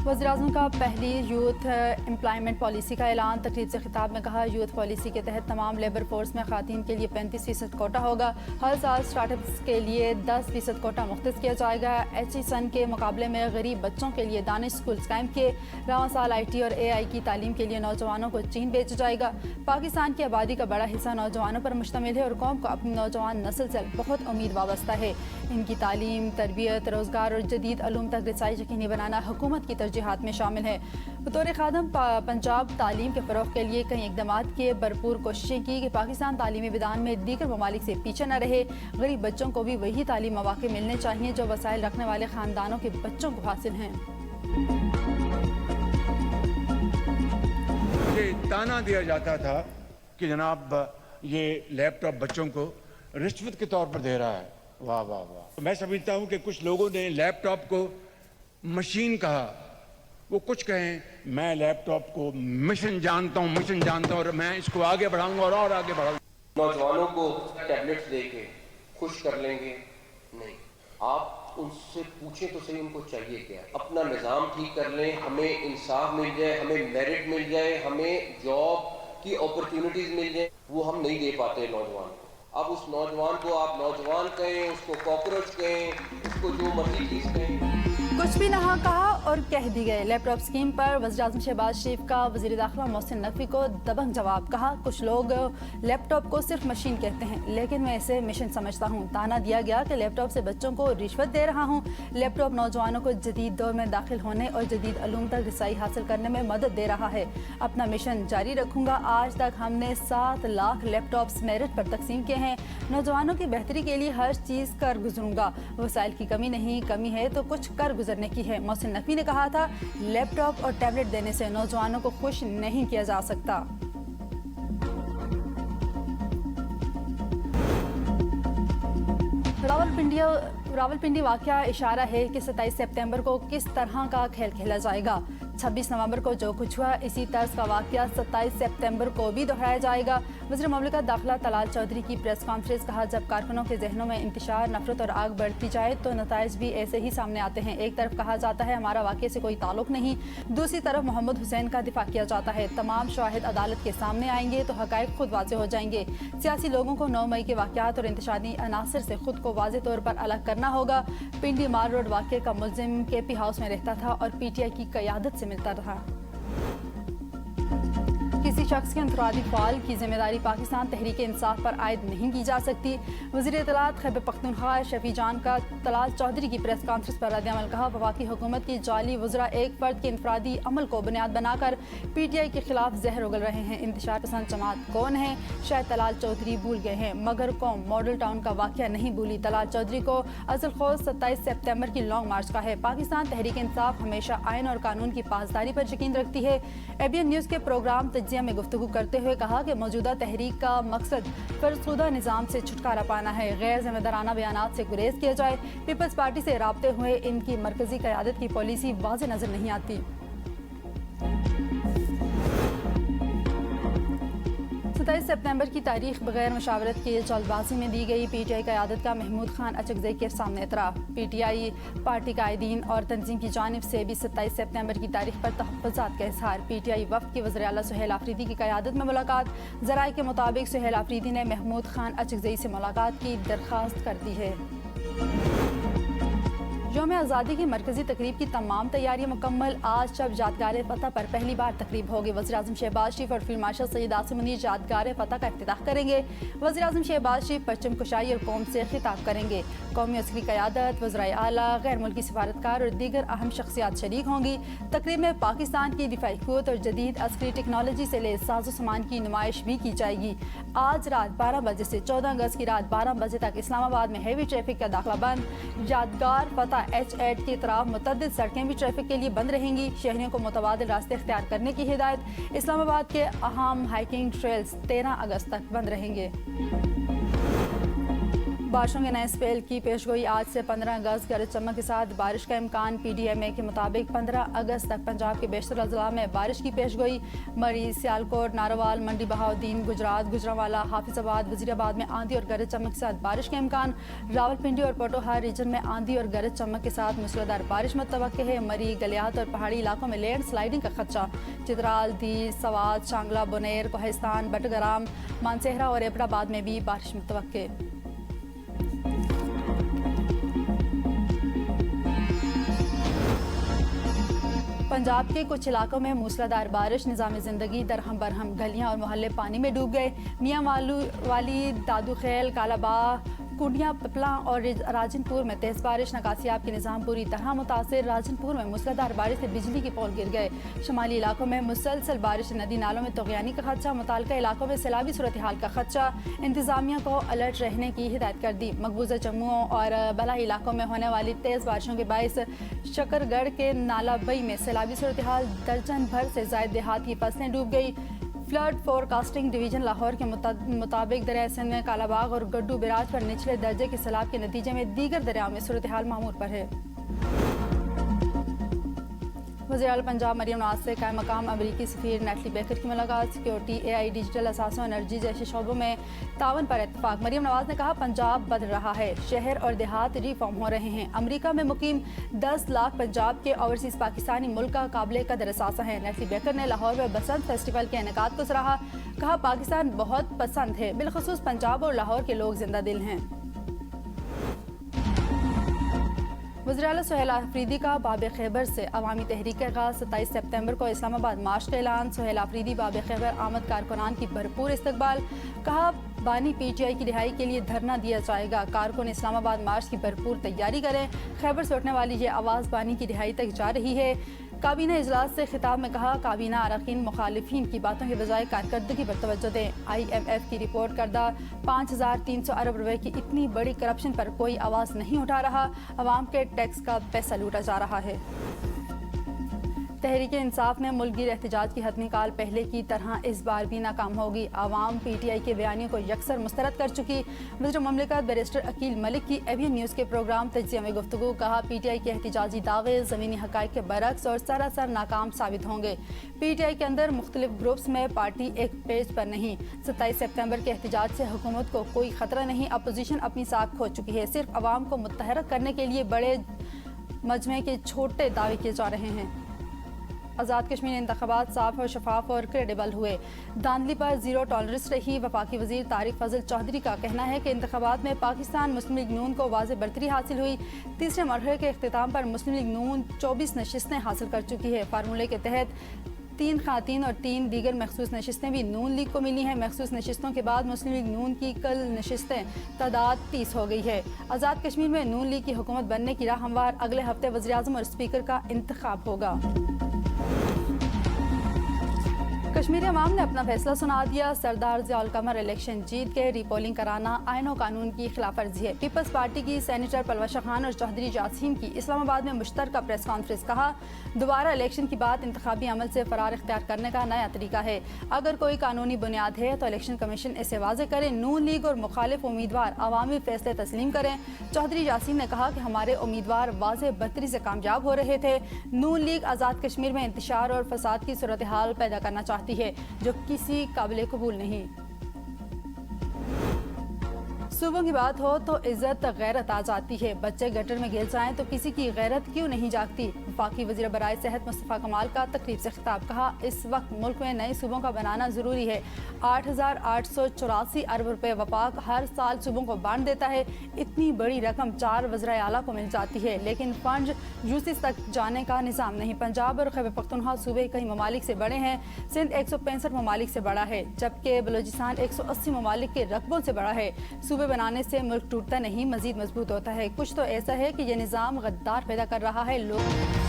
वज़ीर-ए-आज़म का पहली यूथ एम्प्लॉयमेंट पॉलिसी का ऐलान। तकरीब से खिताब में कहा, यूथ पॉलिसी के तहत तमाम लेबर फोर्स में ख़वातीन के लिए 35% कोटा होगा। हर साल स्टार्टअप्स के लिए 10% कोटा मुख्तस किया जाएगा। HE के मुकाबले में गरीब बच्चों के लिए दानिश स्कूल कायम किए। रवां साल IT और AI की तालीम के लिए नौजवानों को चीन भेजा जाएगा। पाकिस्तान की आबादी का बड़ा हिस्सा नौजवानों पर मुश्तमिल है और कौम को अपनी नौजवान नस्ल से बहुत उम्मीद वाबस्ता है। इनकी तालीम, तरबियत, रोज़गार और जदीद अलूम तक रसाई यकीनी बनाना हुकूमत की तरजीहात में शामिल है। बतौर खादम पंजाब तालीम के फ़रोग़ के लिए कई इक़दामात किए, भरपूर कोशिशें की कि पाकिस्तान तालीमी विधान में दीगर ममालिक से पीछे न रहे। गरीब बच्चों को भी वही तालीम मौक़े मिलने चाहिए जो वसाइल रखने वाले ख़ानदानों के बच्चों को हासिल हैं। ये ताना दिया जाता था कि जनाब ये लैपटॉप बच्चों को रिश्वत के तौर पर दे रहा है। वाह वाह वाह। मैं समझता हूँ कि कुछ लोगों ने लैपटॉप को मशीन कहा। वो कुछ कहें, मैं लैपटॉप को मिशन जानता हूँ, मिशन जानता हूँ और मैं इसको आगे बढ़ाऊंगा और आगे बढ़ाऊंगा। नौजवानों को टैबलेट्स देके खुश कर लेंगे नहीं, आप उनसे पूछें तो सही उनको चाहिए क्या। अपना निज़ाम ठीक कर लें, हमें इंसाफ मिल जाए, हमें मेरिट मिल जाए, हमें जॉब की अपॉर्चुनिटीज़ मिल जाए, वो हम नहीं दे पाते नौजवान को। अब उस नौजवान को आप नौजवान कहें, उसको कॉकरोच कहें, उसको जो मर्जी चीज़ कहें। कुछ भी नहा कहा और कह दी गए। लैपटॉप स्कीम पर वज़ीर-ए-आज़म शहबाज शरीफ का वज़ीर दाखिला मोहसिन नकवी को दबंग जवाब। कहा, कुछ लोग लैपटॉप को सिर्फ मशीन कहते हैं लेकिन मैं इसे मिशन समझता हूँ। ताना दिया गया कि लैपटॉप से बच्चों को रिश्वत दे रहा हूँ। लैपटॉप नौजवानों को जदीद दौर में दाखिल होने और जदीद अलूम तक रसाई हासिल करने में मदद दे रहा है। अपना मिशन जारी रखूँगा। आज तक हमने 7 लाख लैपटॉप्स मेरिट पर तकसीम किए हैं। नौजवानों की बेहतरी के लिए हर चीज़ कर गुजरूँगा। वसाइल की कमी नहीं, कमी है तो कुछ कर गुजरने की है। मोहसिन नकवी ने कहा था, लैपटॉप और टैबलेट देने से नौजवानों को खुश नहीं किया जा सकता। रावलपिंडी वाक़या इशारा है कि 27 सितंबर को किस तरह का खेल खेला जाएगा। 26 नवंबर को जो कुछ हुआ, इसी तर्ज का वाक़या 27 सितंबर को भी दोहराया जाएगा। वज़ीर मुमलिकत दाखिला तलाल चौधरी की प्रेस कॉन्फ्रेंस। कहा, जब कारकुनों के जहनों में इंतशार, नफरत और आग बढ़ती जाए तो नताइज भी ऐसे ही सामने आते हैं। एक तरफ कहा जाता है हमारा वाक़े से कोई ताल्लुक नहीं, दूसरी तरफ मोहम्मद हुसैन का दिफा किया जाता है। तमाम शवाहिद अदालत के सामने आएंगे तो हक़ाइक़ खुद वाज़े हो जाएंगे। सियासी लोगों को 9 मई के वाक़यात और इंतशारी अनासर से खुद को वाज़े तौर पर अलग करना होगा। पिंडी माल रोड वाक़े का मुल्ज़िम KP हाउस में रहता था और PTI की क़यादत से मिलता रहा। किसी शख्स के इंफरादी फ़ाल की जिम्मेदारी पाकिस्तान तहरीक इंसाफ पर आयद नहीं की जा सकती। वज़ीर इत्तलात खैबर पख्तूनख्वा शफी जान का तलाल चौधरी की प्रेस कॉन्फ्रेंस पर रद्द-ए-अमल। कहा, वफाकी हुकूमत की जाली वज़रा एक फ़र्द के इंफरादी अमल को बुनियाद बनाकर PTI के खिलाफ जहर उगल रहे हैं। इंतशार पसंद जमात कौन है, शायद तलाल चौधरी भूल गए हैं, मगर कौम मॉडल टाउन का वाक़या नहीं भूली। तलाल चौधरी को असल खोज 27 सितंबर की लॉन्ग मार्च का है। पाकिस्तान तहरीक इंसाफ हमेशा आइन और कानून की पासदारी पर यकीन रखती है। ABN न्यूज़ के प्रोग्राम तज्ज़िया में गुफ्तगू करते हुए कहा कि मौजूदा तहरीक का मकसद फर्जशुदा निज़ाम से छुटकारा पाना है। गैर जिम्मेदाराना बयानात से गुरेज किया जाए। पीपल्स पार्टी से राब्ते हुए इनकी मरकजी क़यादत की पॉलिसी वाज़े नज़र नहीं आती। 27 सितंबर की तारीख बगैर मुशावरत की जल्दबाजी में दी गई। PTI क़यादत का महमूद खान अचकज़ई के सामने इतराफ़। PTI पार्टी कायदीन और तंजीम की जानिब से भी 27 सितंबर की तारीख पर तहफ़्फ़ुज़ात का इज़हार। PTI वफ़द की वज़ीर आला सुहेल आफरीदी की क़यादत में मुलाकात। ज़राए के मुताबिक सुहेल आफरीदी ने महमूद खान अचकज़ई से मुलाकात की दरख्वास्त कर दी है। यौम आज़ादी की मरकजी तकरीब की तमाम तैयारियां मुकम्मल। आज जब यादगार फ़तह पर पहली बार तकरीब होगी। वज़ीर-ए-आज़म शहबाज शरीफ और फील्ड मार्शल सैयद आसिम मुनीर यादगार फ़तह का इफ्तिताह करेंगे। वज़ीर-ए-आज़म शहबाज शरीफ परचम कुशाई और कौम से खिताब करेंगे। कौमी अस्करी क़यादत, वज़राए आला, गैर मुल्की सफारतकार और दीगर अहम शख्सियात शरीक होंगी। तकरीब में पाकिस्तान की दिफाई क़ुव्वत और जदीद अस्करी टेक्नोलॉजी से लैस साजो सामान की नुमाइश भी की जाएगी। आज रात 12 बजे से 14 अगस्त की रात 12 बजे तक इस्लामाबाद में हैवी ट्रैफिक का दाखिला बंद। यादगार फ़तह H8 की तरफ मुतअद्दिद सड़कें भी ट्रैफिक के लिए बंद रहेंगी। शहरियों को मुतबादिल रास्ते इख्तियार करने की हिदायत। इस्लामाबाद के अहम हाइकिंग ट्रेल्स 13 अगस्त तक बंद रहेंगे। बारिशों के नए स्पेल की पेशगोई आज से 15 अगस्त गरज चमक के साथ बारिश का इम्कान। PDMA के मुताबिक 15 अगस्त तक पंजाब के बेशतर अजला में बारिश की पेशगोई। मरीज, सियालकोट, नारोवाल, मंडी बहाउद्दीन, गुजरात, गुजरांवाला, हाफिजाबाद, वजीराबाद में आंधी और गरज चमक के साथ बारिश का इम्कान। रावलपिंडी और पोटोहार रीजन में आंधी और गरज चमक के साथ मूसलाधार बारिश मुतवक्के है। मरी, गलियात और पहाड़ी इलाकों में लैंड स्लाइडिंग का खदशा। चित्राल, दीर, सवात, शांगला, बुनेर, कोहिस्तान, बटग्राम, मानसेहरा और एबटाबाद में भी बारिश मुतवक्के। पंजाब के कुछ इलाकों में मूसलाधार बारिश, निज़ाम ज़िंदगी दरहम बरहम, गलियां और मोहल्ले पानी में डूब गए। मियां वाली, दादू खेल, कालाबाग, कुंडिया, पिपला और राजनपुर में तेज़ बारिश। नकासियाब के निज़ाम पूरी तरह मुतासिर। राजनपुर में मूसलाधार बारिश से बिजली के पोल गिर गए। शमाली इलाकों में मुसलसल बारिश, नदी नालों में तगयानी का खदशा। मुताल्लिका इलाकों में सैलाबी सूरत हाल का खदशा। इंतज़ामिया को अलर्ट रहने की हिदायत कर दी। मकबूजा जम्मू और बलाई इलाकों में होने वाली तेज़ बारिशों के बायस शकरगढ़ के नालाबई में सैलाबी सूरत हाल, दर्जन भर से ज़ायद देहात की फसलें डूब गई। फ्लड फोरकास्टिंग डिवीजन लाहौर के मुताबिक दरिया सिंध में कालाबाग और गड्डू बिराज पर निचले दर्जे के सैलाब के नतीजे में दीगर दरियाओं में सूरत हाल मामूल पर है। वज़ीर-ए-आला पंजाब मरियम नवाज से कायम मकाम अमरीकी सफ़ीर नेटली बेकर की मुलाकात। सिक्योरिटी, AI, डिजिटल असासों, एनर्जी जैसे शोबों में तावन पर इत्तफाक। मरियम नवाज ने कहा, पंजाब बदल रहा है, शहर और देहात रिफॉर्म हो रहे हैं। अमरीका में मुकीम 10 लाख पंजाब के ओवरसीज़ पाकिस्तानी मुल्क का काबिल कदर असासा है। नेटली बेकर ने लाहौर में बसंत फेस्टिवल के इनेकाद को सराहा। कहा, पाकिस्तान बहुत पसंद है, बिलखुसूस पंजाब और लाहौर के लोग जिंदा दिल हैं। वज़ीर-ए-आला सुहेल आफरीदी का बाब खैबर से अवामी तहरीक का आगाज़। 27 सितंबर को इस्लामाबाद मार्च का ऐलान। सुहेल आफरीदी बाब खैबर आमद कारकुनान की भरपूर इस्तकबाल। कहा, बानी PTI की रिहाई के लिए धरना दिया जाएगा। कारकुन इस्लामाबाद मार्च की भरपूर तैयारी करें। खैबर से उठने वाली ये आवाज़ बानी की रिहाई तक जा रही है। काबीना इजलास से खिताब में कहा, काबीना अरकान मुखालिफिन की बातों के बजाय कारकर्दगी पर तवज्जो दें। IMF की रिपोर्ट करदा 5300 अरब रुपए की इतनी बड़ी करप्शन पर कोई आवाज़ नहीं उठा रहा। अवाम के टैक्स का पैसा लूटा जा रहा है। तहरीक इंसाफ ने मुल्कगीर एहतजाज की हतमी काल पहले की तरह इस बार भी नाकाम होगी। आवाम PTI के बयानियों को यकसर मुस्तरद कर चुकी। वज़ीर मुमलिकत बैरिस्टर अकील मलिक की ABN न्यूज़ के प्रोग्राम तज्ज़िया में गुफ्तगू। कहा, PTI के एहतजाजी दावे ज़मीनी हक़ाइक़ के बरक्स और सरासर नाकाम साबित होंगे। PTI के अंदर मुख्तलिफ ग्रुप्स में पार्टी एक पेज पर नहीं। 27 सितंबर के एहतजाज से हुकूमत को कोई ख़तरा नहीं। अपोजिशन अपनी साख खो चुकी है। सिर्फ अवाम को मुतहरक करने के लिए बड़े मजमे के छोटे दावे किए जा रहे हैं। आज़ाद कश्मीर इंतखाबात साफ और शफाफ और क्रेडिबल हुए। धांधली पर जीरो टॉलरेंस रही। वफाकी वज़ीर तारिक फजल चौधरी का कहना है कि इंतखाबात में पाकिस्तान मुस्लिम लीग नून को वाज़ेह बढ़तरी हासिल हुई। तीसरे मरहले के अख्तिताम पर मुस्लिम लीग नून 24 नशिस्तें हासिल कर चुकी है। फार्मूले के तहत 3 ख़ातीन और 3 दीगर मखसूस नशिस्तें भी नून लीग को मिली हैं। मखसूस नशिस्तों के बाद मुस्लिम लीग नून की कल नशिस्तें तादाद 30 हो गई है। आज़ाद कश्मीर में नून लीग की हुकूमत बनने की राह हमवार। अगले हफ्ते वज़ीर आज़म और स्पीकर का इंतखाब होगा। कश्मीरी अवाम ने अपना फैसला सुना दिया। सरदार ज़ियाउल कमर इलेक्शन जीत के रीपोलिंग कराना आईन और कानून की खिलाफ वर्जी है। पीपल्स पार्टी की सेनेटर पलवशा खान और चौधरी जासीम की इस्लामाबाद में मुश्तरका प्रेस कॉन्फ्रेंस। कहा, दोबारा इलेक्शन के बाद इंतखाबी अमल से फरार इख्तियार करने का नया तरीका है। अगर कोई कानूनी बुनियाद है तो इलेक्शन कमीशन इसे वाज़े करे। नून लीग और मुखालिफ उम्मीदवार अवामी फैसले तस्लीम करें। चौधरी जासीम ने कहा कि हमारे उम्मीदवार वाज़े बढ़तरी से कामयाब हो रहे थे। नून लीग आज़ाद कश्मीर में इंतशार और फसाद की सूरत हाल पैदा करना चाहती है जो किसी काबिल कबूल नहीं। सूबों की बात हो तो इज्जत गैरत आ जाती है। बच्चे गटर में गिर जाएं तो किसी की गैरत क्यों नहीं जागती। वफाकी वज़ीर बराए सेहत मुस्तफ़ा कमाल का तकरीब से खिताब। कहा, इस वक्त मुल्क में नए सूबों का बनाना ज़रूरी है। 8,884 अरब रुपए वफाक हर साल सूबों को बांट देता है। इतनी बड़ी रकम 4 वज़राए आला को मिल जाती है, लेकिन फंड यूसीस तक जाने का निज़ाम नहीं। पंजाब और खैबर पख्तूनख्वा सूबे कई ममालिक से बड़े हैं। सिंध 165 ममालिक से बड़ा है, जबकि बलूचिस्तान 180 ममालिक के रकबों से बड़ा है। सूबे बनाने से मुल्क टूटता नहीं, मजीद मजबूत होता है। कुछ तो ऐसा है कि यह निज़ाम गद्दार पैदा कर रहा है। लोग